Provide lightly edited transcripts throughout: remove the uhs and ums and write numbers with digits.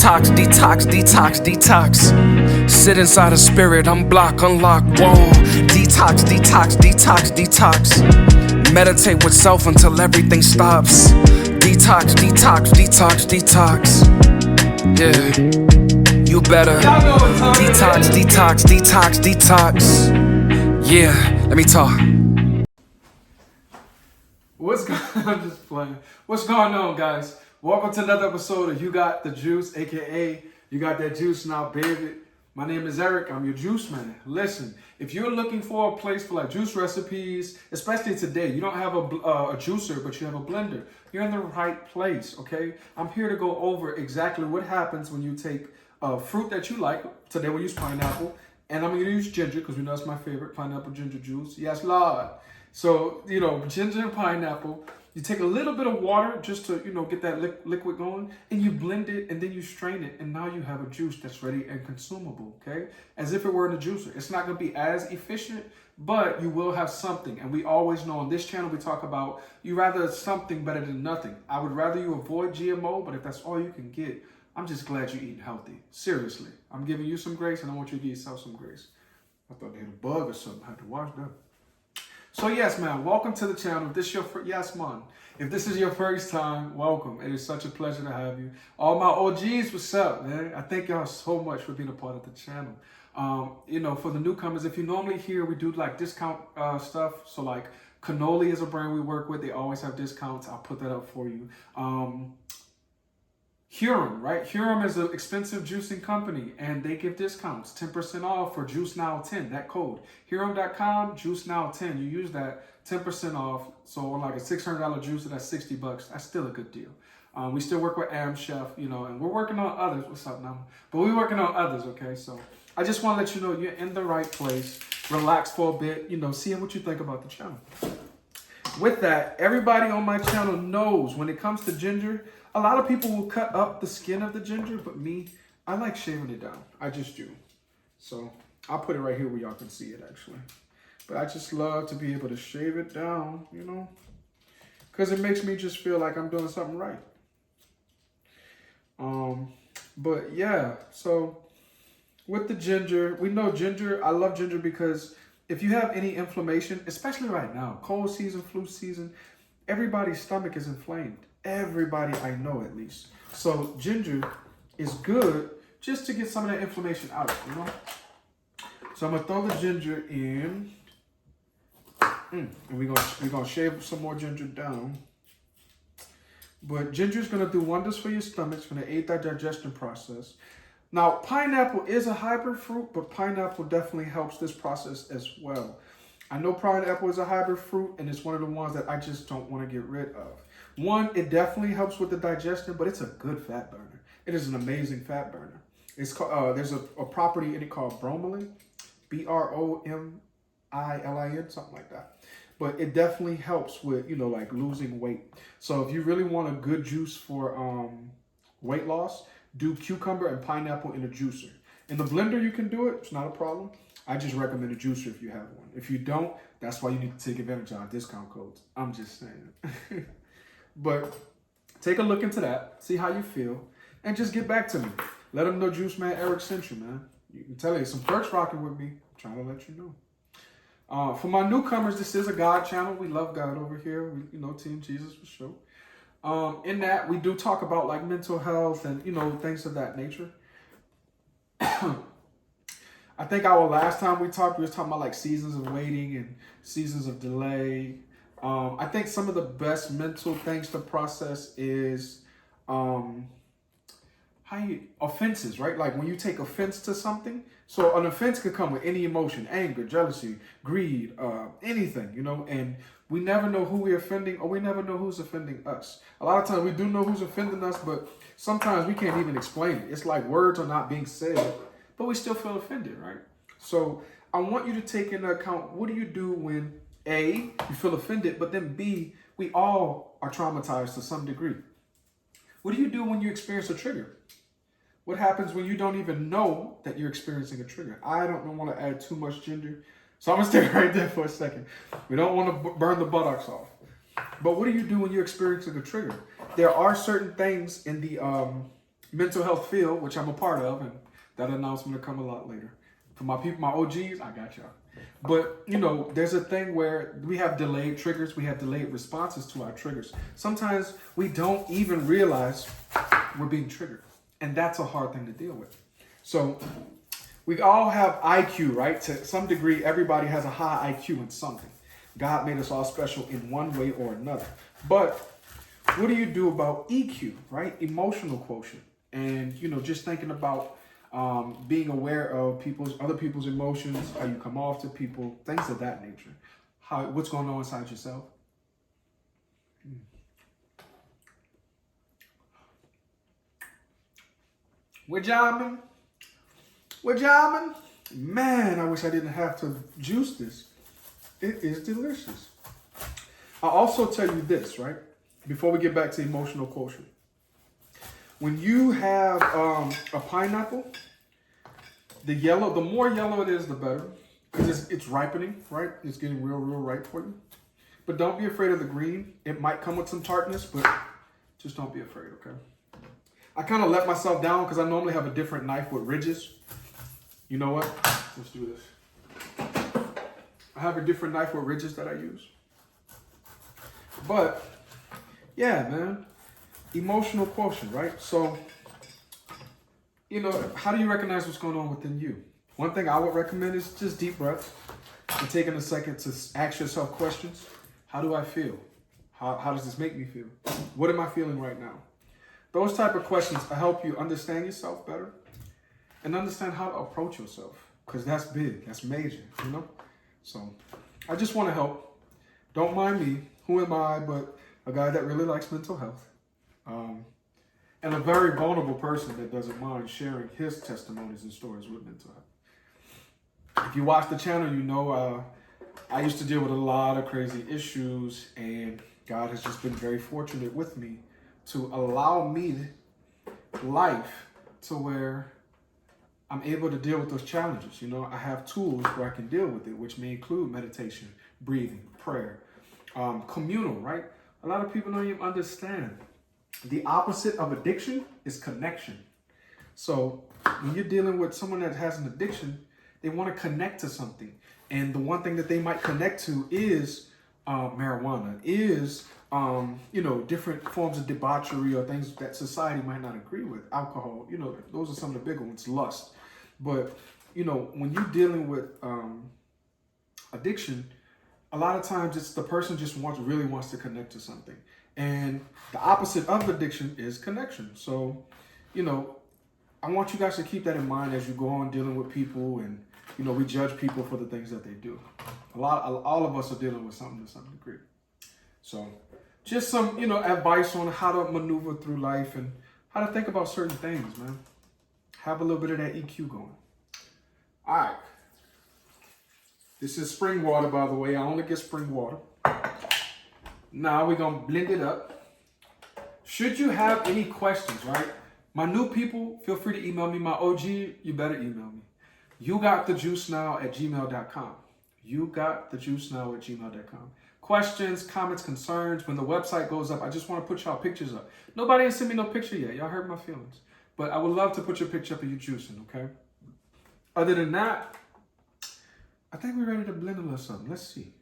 Detox, detox, detox, detox. Sit inside a spirit, unblock, unlock, whoa. Detox, detox, detox, detox. Meditate with self until everything stops. Detox, detox, detox, detox. Yeah, you better. Detox, detox, detox, detox. Yeah, let me talk. What's going on? I'm just playing. What's going on, guys? Welcome to another episode of You Got the Juice, aka You Got That Juice Now, Baby. My name is Eric. I'm your juice man. Listen, if you're looking for a place for like juice recipes, especially today, you don't have a juicer, but you have a blender, you're in the right place, okay? I'm here to go over exactly what happens when you take a fruit that you like. Today we'll use pineapple, and I'm going to use ginger because we know it's my favorite, pineapple ginger juice. Yes, Lord. So, ginger and pineapple. You take a little bit of water just to, get that liquid going, and you blend it, and then you strain it, and now you have a juice that's ready and consumable, okay? As if it were in a juicer. It's not going to be as efficient, but you will have something. And we always know on this channel we talk about you rather something better than nothing. I would rather you avoid GMO, but if that's all you can get, I'm just glad you're eating healthy. Seriously. I'm giving you some grace, and I want you to give yourself some grace. I thought they had a bug or something. I had to watch that. So yes, man, welcome to the channel. If this is your If this is your first time, welcome. It is such a pleasure to have you. All my OGs, what's up, man? I thank y'all so much for being a part of the channel. For the newcomers, if you normally hear, we do like discount stuff. So like Cannoli is a brand we work with. They always have discounts. I'll put that up for you. Huron, right? Huron is an expensive juicing company, and they give discounts, 10% off for Juice Now 10, that code. Huron.com, Juice Now 10. You use that, 10% off. So on like a $600 juice, that's $60. That's still a good deal. We still work with Am Chef, and we're working on others. What's up now? But we're working on others, okay? So I just want to let you know you're in the right place. Relax for a bit, see what you think about the channel. With that, everybody on my channel knows when it comes to ginger, a lot of people will cut up the skin of the ginger, but me, I like shaving it down. I just do. So I'll put it right here where y'all can see it actually. But I just love to be able to shave it down, because it makes me just feel like I'm doing something right. But yeah, so with the ginger, we know ginger, I love ginger because if you have any inflammation, especially right now, cold season, flu season, everybody's stomach is inflamed. Everybody I know, at least. So ginger is good just to get some of that inflammation out, So I'm gonna throw the ginger in, and we're gonna shave some more ginger down. But ginger is gonna do wonders for your stomach. It's gonna aid that digestion process. Now, pineapple is a hybrid fruit, but pineapple definitely helps this process as well. I know pineapple is a hybrid fruit, and it's one of the ones that I just don't want to get rid of. One, it definitely helps with the digestion, but it's a good fat burner. It is an amazing fat burner. It's called, there's a property in it called bromelain, bromilin, something like that. But it definitely helps with, like losing weight. So if you really want a good juice for weight loss, do cucumber and pineapple in a juicer. In the blender, you can do it. It's not a problem. I just recommend a juicer if you have one. If you don't, that's why you need to take advantage of our discount codes. I'm just saying. But take a look into that. See how you feel. And just get back to me. Let them know Juice Man Eric sent you, man. You can tell you some perks rocking with me. I'm trying to let you know. For my newcomers, this is a God channel. We love God over here. We, Team Jesus for sure. In that, we do talk about like mental health and, things of that nature. I think our last time we talked, we were talking about like seasons of waiting and seasons of delay. I think some of the best mental things to process is offenses, right? Like when you take offense to something. So an offense could come with any emotion, anger, jealousy, greed, anything, and we never know who we're offending or we never know who's offending us. A lot of times we do know who's offending us, but sometimes we can't even explain it. It's like words are not being said, but we still feel offended, right? So I want you to take into account, what do you do when A, you feel offended, but then B, we all are traumatized to some degree. What do you do when you experience a trigger? What happens when you don't even know that you're experiencing a trigger? I don't want to add too much ginger, so I'm going to stay right there for a second. We don't want to burn the buttocks off. But what do you do when you're experiencing a trigger? There are certain things in the mental health field, which I'm a part of, and that announcement will come a lot later. For my people, my OGs, I got y'all. But, you know, there's a thing where we have delayed triggers. We have delayed responses to our triggers. Sometimes we don't even realize we're being triggered. And that's a hard thing to deal with. So we all have IQ, right? To some degree, everybody has a high IQ in something. God made us all special in one way or another. But what do you do about EQ, right? Emotional quotient. And, you know, just thinking about being aware of other people's emotions, how you come off to people, things of that nature. What's going on inside yourself? We're jamming. We're jamming. Man, I wish I didn't have to juice this. It is delicious. I'll also tell you this, right? Before we get back to emotional quotient. When you have a pineapple, the more yellow it is, the better. Because it's ripening, right? It's getting real ripe for you. But don't be afraid of the green. It might come with some tartness, but just don't be afraid, okay? I kind of let myself down because I normally have a different knife with ridges. You know what? Let's do this. I have a different knife with ridges that I use. But, yeah, man. Emotional quotient, right? So, you know, how do you recognize what's going on within you? One thing I would recommend is just deep breaths and taking a second to ask yourself questions. How do I feel? How does this make me feel? What am I feeling right now? Those type of questions will help you understand yourself better and understand how to approach yourself, because that's big, that's major, you know? So I just want to help. Don't mind me. Who am I but a guy that really likes mental health? And a very vulnerable person that doesn't mind sharing his testimonies and stories with mental health. If you watch the channel, you know I used to deal with a lot of crazy issues, and God has just been very fortunate with me to allow me life to where I'm able to deal with those challenges. You know, I have tools where I can deal with it, which may include meditation, breathing, prayer, communal, right? A lot of people don't even understand. The opposite of addiction is connection. So when you're dealing with someone that has an addiction, they want to connect to something. And the one thing that they might connect to is marijuana, is, you know, different forms of debauchery or things that society might not agree with. Alcohol, you know, those are some of the bigger ones, lust. But, you know, when you're dealing with addiction, a lot of times it's the person just really wants to connect to something. And the opposite of addiction is connection. So, you know, I want you guys to keep that in mind as you go on dealing with people, and, you know, we judge people for the things that they do. All of us are dealing with something to some degree. So just some, you know, advice on how to maneuver through life and how to think about certain things, man. Have a little bit of that EQ going. All right. This is spring water, by the way. I only get spring water. Now we're going to blend it up. Should you have any questions, right? My new people, feel free to email me. My OG, you better email me. YouGotTheJuiceNow@gmail.com. YouGotTheJuiceNow@gmail.com. Questions, comments, concerns. When the website goes up, I just want to put y'all pictures up. Nobody has sent me no picture yet. Y'all hurt my feelings. But I would love to put your picture up of you juicing, okay? Other than that, I think we're ready to blend a little something. Let's see.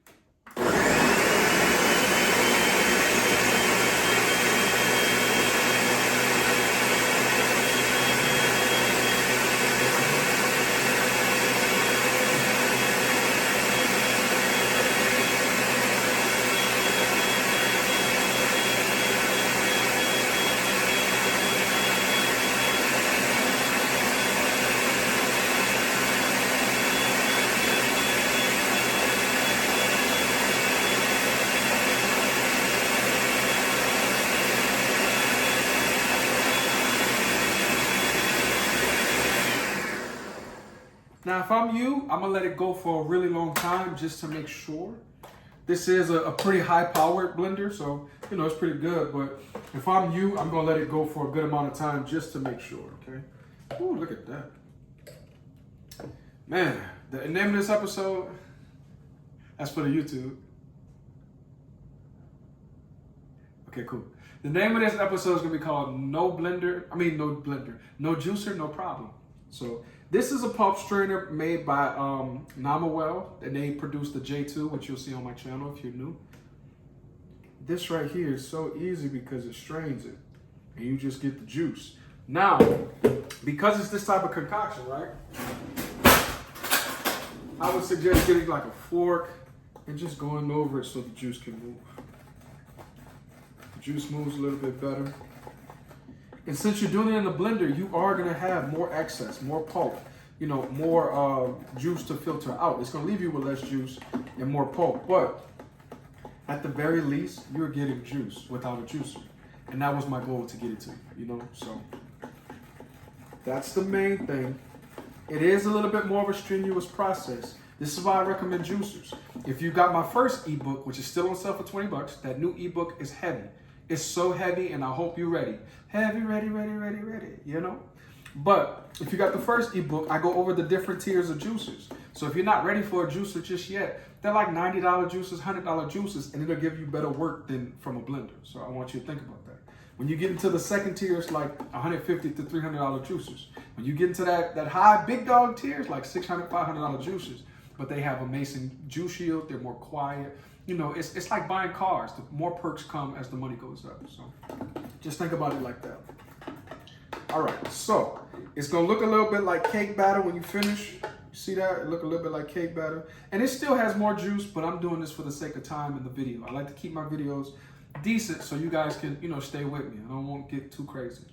Now, if I'm you, I'm going to let it go for a really long time just to make sure. This is a pretty high-powered blender, so, you know, it's pretty good. But if I'm you, I'm going to let it go for a good amount of time just to make sure, okay? Ooh, look at that. Man, the name of this episode, that's for the YouTube. Okay, cool. The name of this episode is gonna be called No Juicer, No Problem. So this is a pulp strainer made by Namawell, and they produced the J2, which you'll see on my channel if you're new. This right here is so easy because it strains it, and you just get the juice. Now, because it's this type of concoction, right? I would suggest getting like a fork and just going over it so the juice can move. The juice moves a little bit better. And since you're doing it in a blender, you are gonna have more excess, more pulp, more juice to filter out. It's gonna leave you with less juice and more pulp, but at the very least, you're getting juice without a juicer. And that was my goal, to get it to you, so that's the main thing. It is a little bit more of a strenuous process. This is why I recommend juicers. If you got my first ebook, which is still on sale for $20, that new ebook is heavy. It's so heavy, and I hope you're ready. Heavy, ready, But if you got the first ebook, I go over the different tiers of juicers. So if you're not ready for a juicer just yet, they're like $90 juicers, $100 juicers, and it'll give you better work than from a blender. So I want you to think about that. When you get into the second tier, it's like $150 to $300 juicers. When you get into that high big dog tier, it's like $600, $500 juicers. But they have amazing juice yield. They're more quiet. It's like buying cars. The more perks come as the money goes up. So just think about it like that. All right, so it's gonna look a little bit like cake batter when you finish. You see that? It look a little bit like cake batter. And it still has more juice, but I'm doing this for the sake of time in the video. I like to keep my videos decent so you guys can, stay with me. I don't want to get too crazy.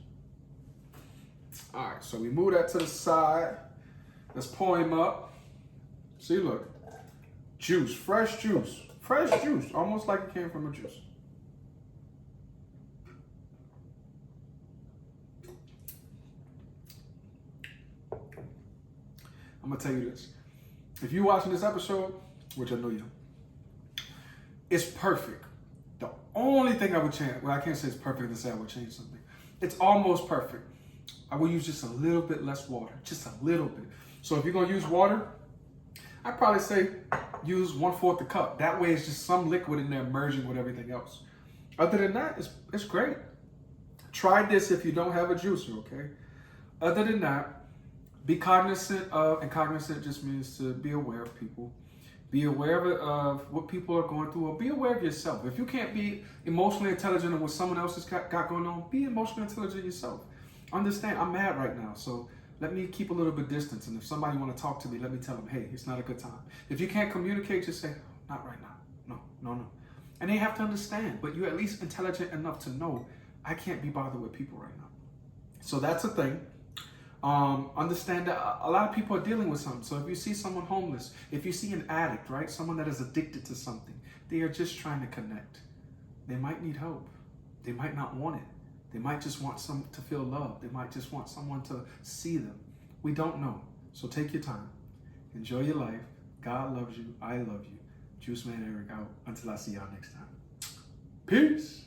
All right, so we move that to the side. Let's pour him up. See, look. Juice, fresh juice. Fresh juice, almost like it came from a juice. I'm gonna tell you this. If you're watching this episode, which I know you are, it's perfect. The only thing I would change, well, I can't say it's perfect to say I would change something. It's almost perfect. I will use just a little bit less water, just a little bit. So if you're gonna use water, I'd probably say use 1/4 the cup. That way it's just some liquid in there merging with everything else. Other than that, it's great. Try this if you don't have a juicer, okay? Other than that, be cognizant of, and cognizant just means to be aware of people. Be aware of what people are going through, or be aware of yourself. If you can't be emotionally intelligent in what someone else has got going on, be emotionally intelligent yourself. Understand, I'm mad right now, so let me keep a little bit distance. And if somebody want to talk to me, let me tell them, hey, it's not a good time. If you can't communicate, just say, not right now. No. And they have to understand, but you're at least intelligent enough to know I can't be bothered with people right now. So that's a thing. Understand that a lot of people are dealing with something. So if you see someone homeless, if you see an addict, right, someone that is addicted to something, they are just trying to connect. They might need help. They might not want it. They might just want to feel loved. They might just want someone to see them. We don't know. So take your time. Enjoy your life. God loves you. I love you. Juice Man Eric out. Until I see y'all next time. Peace.